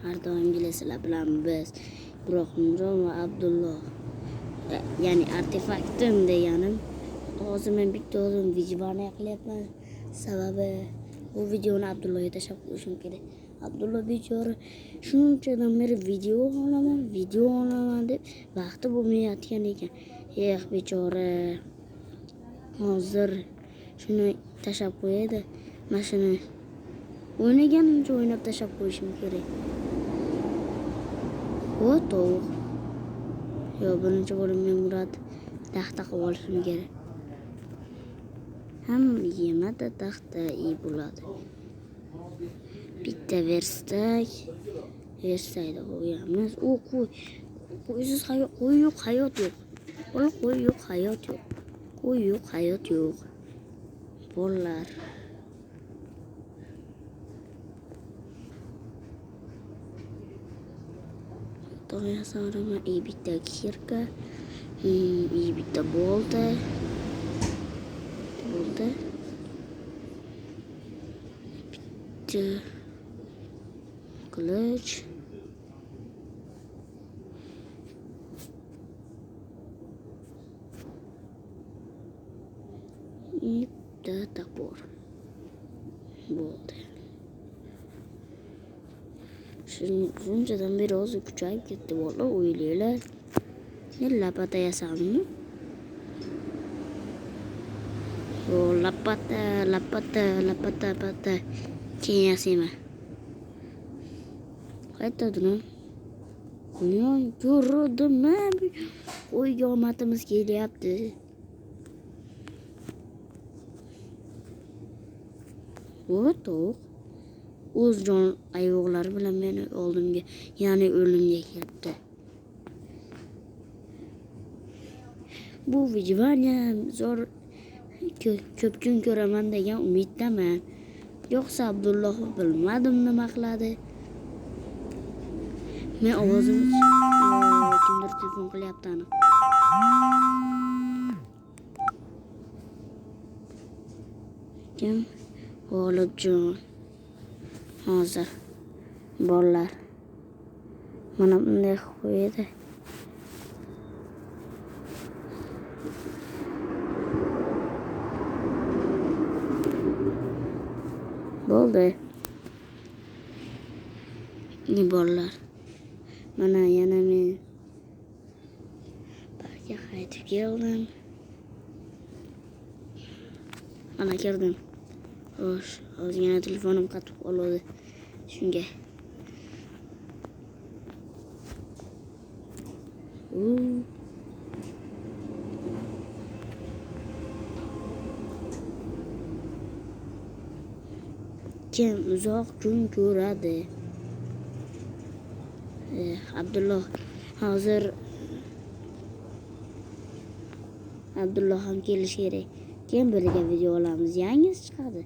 Har doimgidek sizlar bilan biz Ibrohimjon va Abdulloh. Ya'ni artefaktim deganim. Hozir men bitta o'zim videoni qilyapman. Sababi bu videoni Abdullohga tashlab qo'yishim kerak. Abdulloh bechora shunchadan beri video olaman deb vaqti bo'lmayotgan ekan. Bechora. Hozir shuni tashlab qo'yadi. Mana shuni o'ynaganimcha o'ynab tashlab qo'yishim kerak. O tovuq. Birinchi bo'lib men Murad taxta qilib olishim kerak. Ham yemada taxta iyi bo'ladi. Bitta versakda qo'yamiz. Qo'ysiz hayot yo'q. Qo'y yo'q, hayot yo'q. Qo'y yo'q, hayot yo'q. Bolalar. To'g'ri so'rama, bitta kirka, bitta bolta. Bitta qilich. Bitta topor. Bo'ldi. Shunchadan beri hozir kuchayib ketdi. Bola o'ylanglar. Men lapata yasammi? Lapata. Keyin yasayman. Qaytadimi? Qo'y ko'rdimmi? Qo'yga omadimiz kelyapti. To'q. O'z jon ayoqlari bilan meni oldimga, ya'ni o'limga keldi. Bu videoni zo'r ko'p kun ko'raman degan umiddaman. Yo'qsa Abdulloh bilmadim nima qiladi. Men ovozim kimdir telefon qilyapti aniq. Kim? G'olibjon. Hozir bolalar mana bunday qo'yadi. Bo'ldi. Ni bolalar. Mana yana men barga qaytib keldim. Mana kirdim. Xo'sh, ozgina telefonim qatib qoldi. Shunga. Kim uzoq kun ko'radi? Abdulloh hozir Abdulloh ham kelishi kerak. Keyin birga video olamiz. Yangisi chiqadi.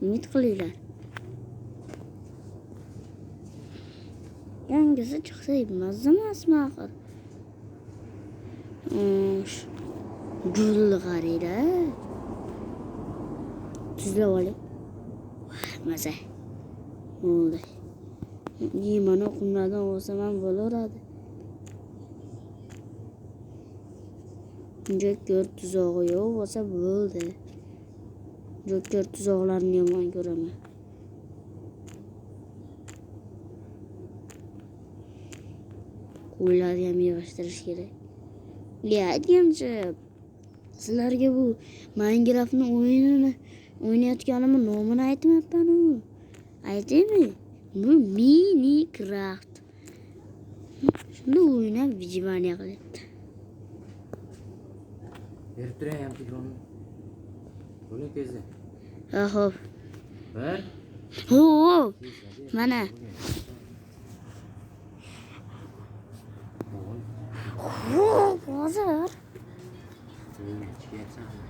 Umid qilinglar. Yangisi chiqsa mazza emasmi axir? Gulli qaranglar. Tuzlab oling. Maza. Bo'ldi. Mana qumlardan olsam ham bo'laveradi. Jo'kir tuzog'i yo'q bo'lsa bo'ldi. Jo'kir tuzoqlarni yomon ko'raman. Qo'ylarni ham yig'ishtirish kerak. Aytgancha sizlarga bu Minecraftning o'yinini o'ynayotganimni nomini aytmayapman. Aytaymi? Bu Minecraft. Shuni o'ynab videoni qilyapti. Berib turay ham telefonni. Bo'ling tezda. Xo'p. Bir. Mana. Hozir. Chiqyapsan.